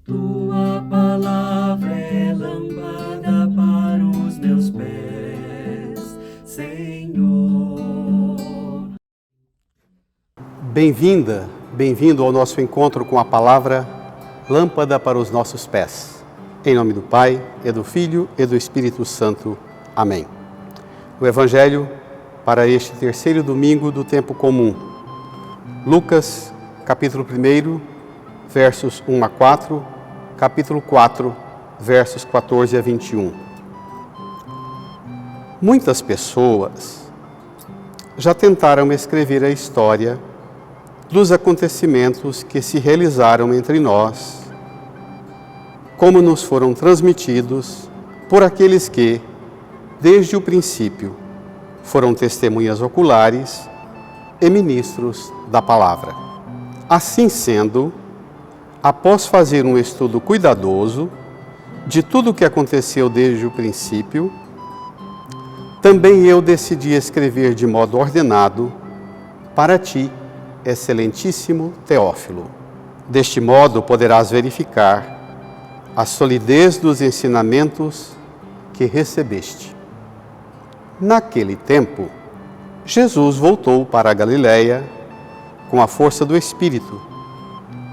Tua palavra é lâmpada para os meus pés, Senhor. Bem-vinda, bem-vindo ao nosso encontro com a palavra lâmpada para os nossos pés. Em nome do Pai, e do Filho, e do Espírito Santo. Amém. O Evangelho para este terceiro domingo do tempo comum. Lucas, capítulo 1, versos 1 a 4, capítulo 4, versos 14 a 21. Muitas pessoas já tentaram escrever a história dos acontecimentos que se realizaram entre nós, como nos foram transmitidos por aqueles que, desde o princípio, foram testemunhas oculares e ministros da palavra. Assim sendo, após fazer um estudo cuidadoso de tudo o que aconteceu desde o princípio, também eu decidi escrever de modo ordenado para ti, excelentíssimo Teófilo. Deste modo poderás verificar a solidez dos ensinamentos que recebeste. Naquele tempo, Jesus voltou para a Galiléia com a força do Espírito,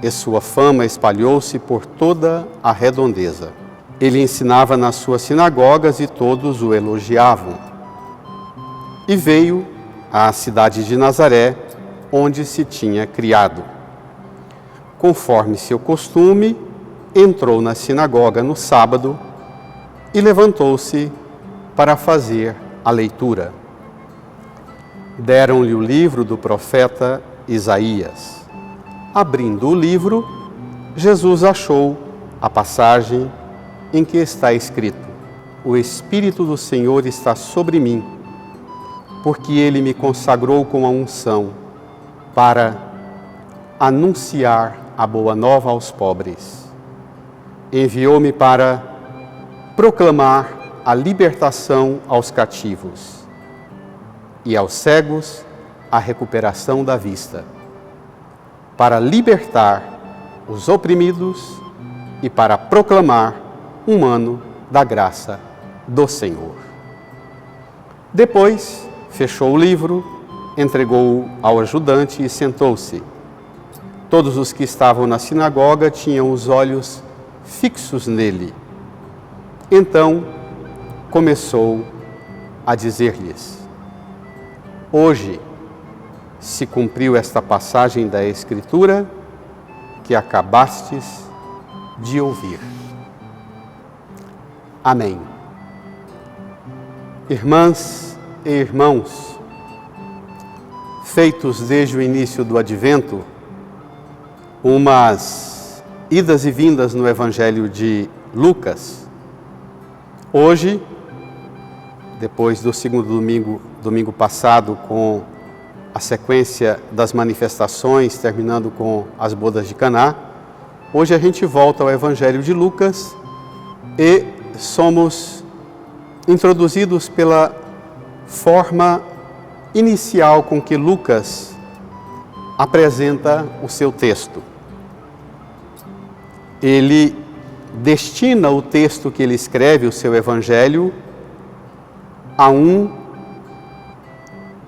e sua fama espalhou-se por toda a redondeza. Ele ensinava nas suas sinagogas e todos o elogiavam. E veio à cidade de Nazaré, onde se tinha criado. Conforme seu costume, entrou na sinagoga no sábado e levantou-se para fazer a leitura. Deram-lhe o livro do profeta Isaías. Abrindo o livro, Jesus achou a passagem em que está escrito: O Espírito do Senhor está sobre mim, porque Ele me consagrou com a unção para anunciar a boa nova aos pobres. Enviou-me para proclamar a libertação aos cativos e aos cegos a recuperação da vista, para libertar os oprimidos e para proclamar um ano da graça do Senhor. Depois, fechou o livro, entregou-o ao ajudante e sentou-se. Todos os que estavam na sinagoga tinham os olhos fixos nele. Então, começou a dizer-lhes: Hoje se cumpriu esta passagem da Escritura que acabastes de ouvir. Amém. Irmãs e irmãos, feitos desde o início do Advento, umas idas e vindas no Evangelho de Lucas, hoje, depois do segundo domingo passado, com a sequência das manifestações, terminando com as bodas de Caná, hoje a gente volta ao Evangelho de Lucas e somos introduzidos pela forma inicial com que Lucas apresenta o seu texto. Ele destina o texto que ele escreve, o seu Evangelho, a um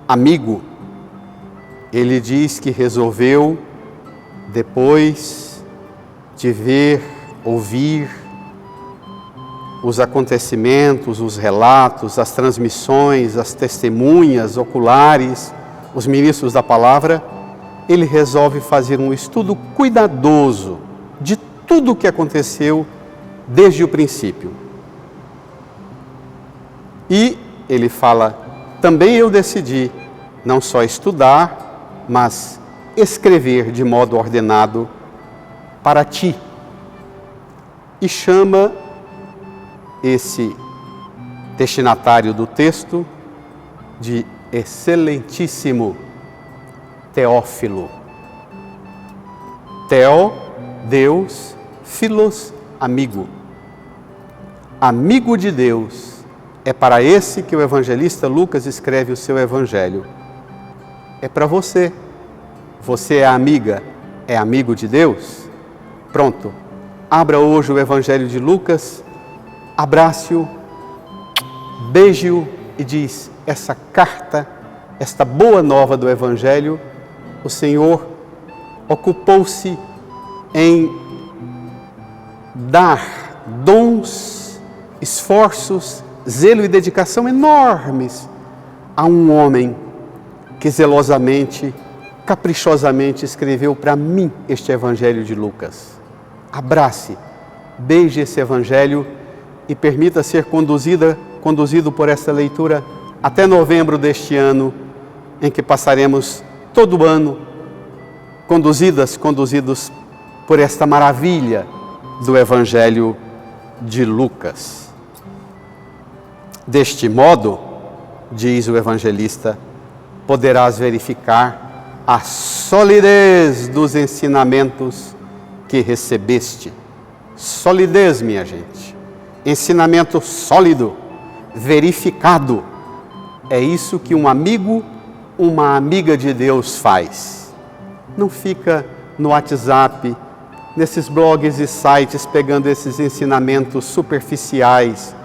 amigo. Ele diz que resolveu, depois de ver, ouvir os acontecimentos, os relatos, as transmissões, as testemunhas oculares, os ministros da palavra, ele resolve fazer um estudo cuidadoso de tudo o que aconteceu desde o princípio. E ele fala: também eu decidi não só estudar, mas escrever de modo ordenado para ti. E chama esse destinatário do texto de excelentíssimo Teófilo. Theo, Deus, Filos, amigo. Amigo de Deus. É para esse que o evangelista Lucas escreve o seu evangelho. É para você. Você é amiga, é amigo de Deus? Pronto. abra hoje o Evangelho de Lucas, abrace-o, beije-o e diz: essa carta, esta boa nova do Evangelho, o Senhor ocupou-se em dar dons, esforços, zelo e dedicação enormes a um homem que zelosamente, caprichosamente escreveu para mim este Evangelho de Lucas. Abrace, beije esse Evangelho e permita ser conduzido por essa leitura até novembro deste ano, em que passaremos todo o ano conduzidos por esta maravilha do Evangelho de Lucas. Deste modo, diz o evangelista, poderás verificar a solidez dos ensinamentos que recebeste. Solidez, minha gente. Ensinamento sólido, verificado. É isso que um amigo, uma amiga de Deus faz. Não fica no WhatsApp, nesses blogs e sites, pegando esses ensinamentos superficiais,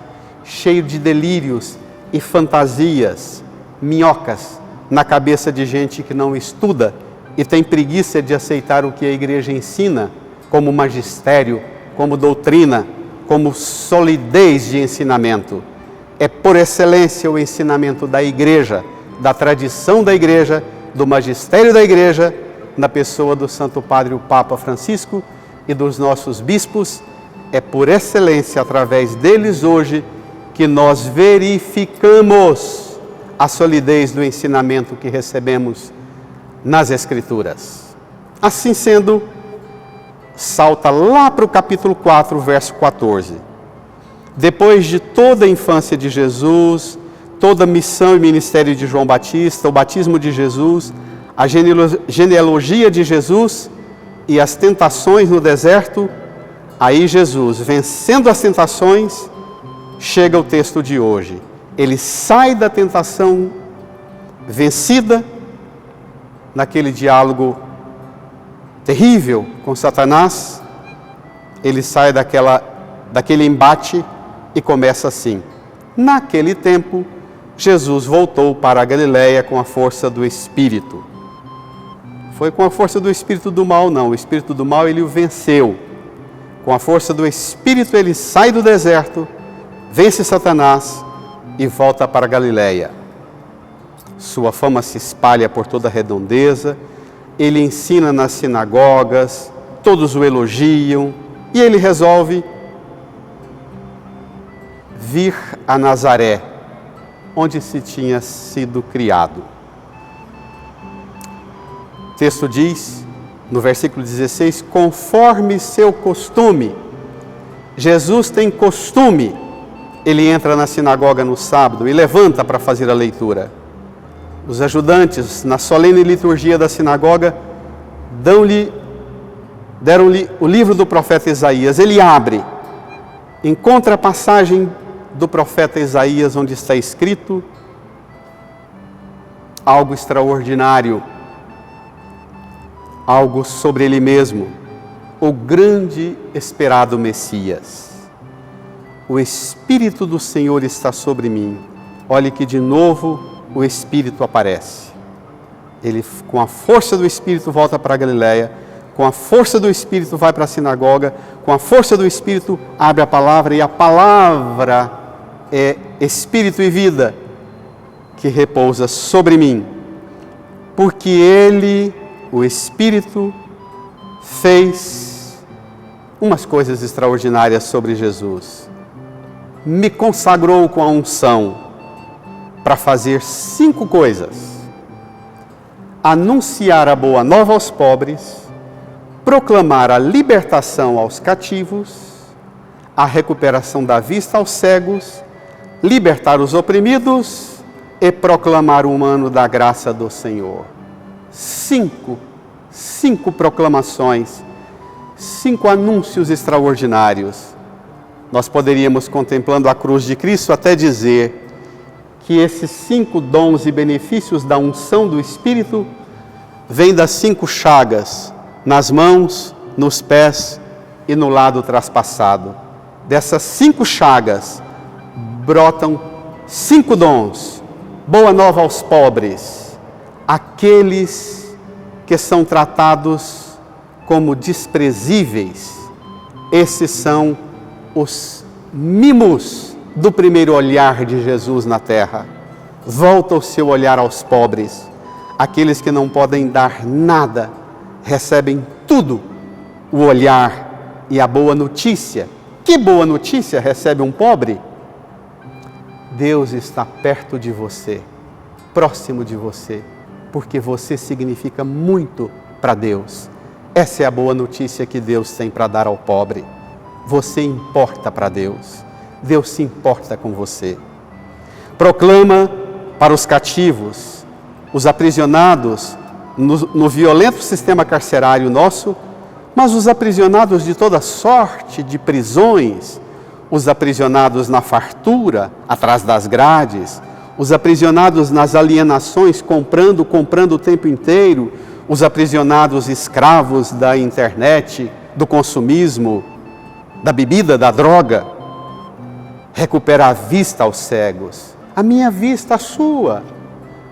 cheios de delírios e fantasias, minhocas, na cabeça de gente que não estuda e tem preguiça de aceitar o que a igreja ensina como magistério, como doutrina, como solidez de ensinamento. É por excelência o ensinamento da igreja, da tradição da igreja, do magistério da igreja, na pessoa do Santo Padre o Papa Francisco e dos nossos bispos. É por excelência, através deles hoje, que nós verificamos a solidez do ensinamento que recebemos nas Escrituras. Assim sendo, salta lá para o capítulo 4, verso 14. Depois de toda a infância de Jesus, toda a missão e ministério de João Batista, o batismo de Jesus, a genealogia de Jesus e as tentações no deserto, aí Jesus, vencendo as tentações, chega o texto de hoje. Ele sai da tentação vencida, naquele diálogo terrível com Satanás, ele sai daquele embate e começa assim: naquele tempo, Jesus voltou para a Galileia com a força do Espírito. Foi com a força do Espírito do mal, não. O Espírito do mal ele o venceu. Com a força do Espírito ele sai do deserto, vence Satanás e volta para a Galileia. Sua fama se espalha por toda a redondeza, ele ensina nas sinagogas, todos o elogiam, e ele resolve vir a Nazaré, onde se tinha sido criado. O texto diz, no versículo 16, conforme seu costume. Jesus tem costume. Ele entra na sinagoga no sábado e levanta para fazer a leitura. Os ajudantes, na solene liturgia da sinagoga, deram-lhe o livro do profeta Isaías. Ele abre, encontra a passagem do profeta Isaías, onde está escrito algo extraordinário, algo sobre ele mesmo, o grande esperado Messias. O Espírito do Senhor está sobre mim. Olhe que de novo o Espírito aparece. Ele, com a força do Espírito, volta para a Galileia, com a força do Espírito vai para a sinagoga, com a força do Espírito abre a palavra, e a palavra é Espírito e vida que repousa sobre mim, porque Ele, o Espírito, fez umas coisas extraordinárias sobre Jesus. Me consagrou com a unção para fazer 5 coisas: anunciar a boa nova aos pobres, proclamar a libertação aos cativos, a recuperação da vista aos cegos, libertar os oprimidos e proclamar o ano da graça do Senhor. 5 proclamações, 5 anúncios extraordinários. Nós poderíamos, contemplando a cruz de Cristo, até dizer que esses 5 dons e benefícios da unção do Espírito vêm das 5 chagas, nas mãos, nos pés e no lado traspassado. Dessas 5 chagas brotam 5 dons. Boa nova aos pobres, aqueles que são tratados como desprezíveis. Esses são os mimos do primeiro olhar de Jesus na terra. Volta o seu olhar aos pobres. Aqueles que não podem dar nada, recebem tudo. O olhar e a boa notícia. Que boa notícia recebe um pobre? Deus está perto de você, próximo de você, porque você significa muito para Deus. Essa é a boa notícia que Deus tem para dar ao pobre. Você importa para Deus. Deus se importa com você. Proclama para os cativos, os aprisionados no violento sistema carcerário nosso, mas os aprisionados de toda sorte de prisões, os aprisionados na fartura, atrás das grades, os aprisionados nas alienações, comprando o tempo inteiro, os aprisionados escravos da internet, do consumismo, da bebida, da droga. Recupera a vista aos cegos, a minha vista, a sua.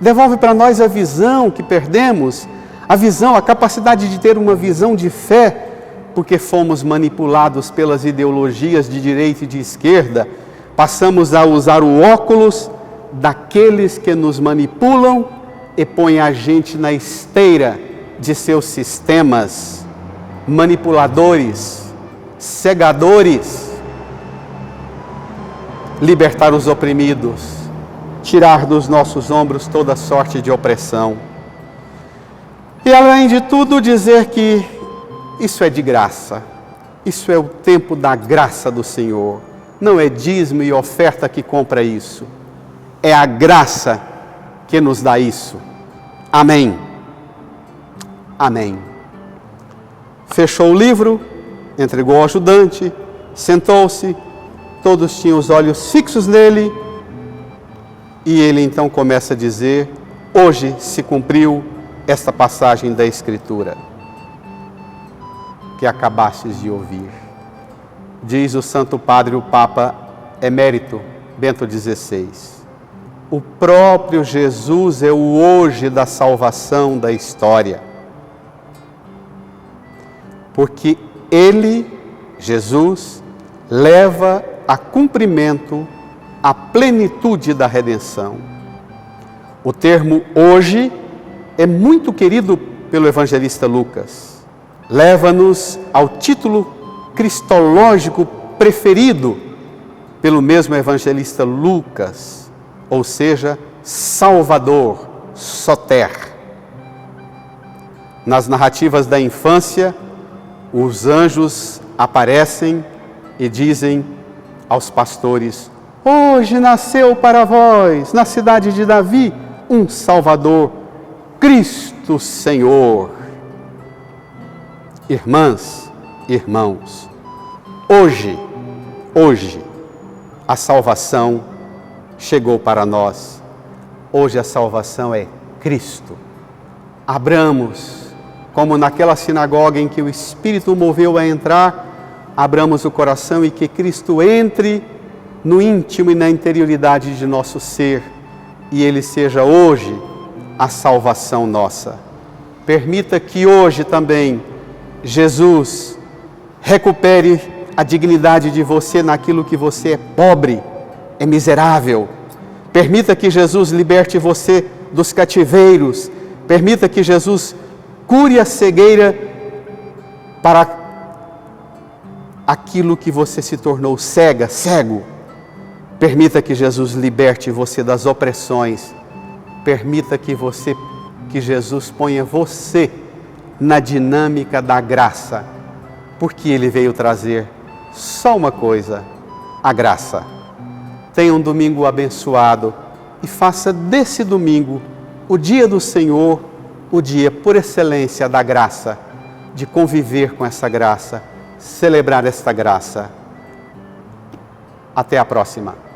Devolve para nós a visão que perdemos, a visão, a capacidade de ter uma visão de fé, porque fomos manipulados pelas ideologias de direita e de esquerda, passamos a usar o óculos daqueles que nos manipulam e põem a gente na esteira de seus sistemas manipuladores, cegadores. Libertar os oprimidos, tirar dos nossos ombros toda sorte de opressão. E além de tudo dizer que isso é de graça, isso é o tempo da graça do Senhor. Não é dízimo e oferta que compra isso, é a graça que nos dá isso. Amém. Amém. Fechou o livro, entregou ao ajudante, sentou-se, todos tinham os olhos fixos nele, e ele então começa a dizer: hoje se cumpriu esta passagem da Escritura que acabastes de ouvir. Diz o Santo Padre, o Papa Emérito Bento XVI. O próprio Jesus é o hoje da salvação da história. Porque Ele, Jesus, leva a cumprimento a plenitude da redenção. O termo hoje é muito querido pelo evangelista Lucas. Leva-nos ao título cristológico preferido pelo mesmo evangelista Lucas, ou seja, Salvador, Soter. Nas narrativas da infância, os anjos aparecem e dizem aos pastores: hoje nasceu para vós, na cidade de Davi, um Salvador, Cristo Senhor. Irmãs, irmãos, hoje, a salvação chegou para nós. Hoje a salvação é Cristo. Abramos, como naquela sinagoga em que o Espírito moveu a entrar, abramos o coração e que Cristo entre no íntimo e na interioridade de nosso ser, e Ele seja hoje a salvação nossa. Permita que hoje também Jesus recupere a dignidade de você naquilo que você é pobre, é miserável. Permita que Jesus liberte você dos cativeiros. Permita que Jesus cure a cegueira para aquilo que você se tornou cego. Permita que Jesus liberte você das opressões. Permita que Jesus ponha você na dinâmica da graça, porque Ele veio trazer só uma coisa, a graça. Tenha um domingo abençoado e faça desse domingo o dia do Senhor, o dia por excelência da graça, de conviver com essa graça, celebrar esta graça. Até a próxima.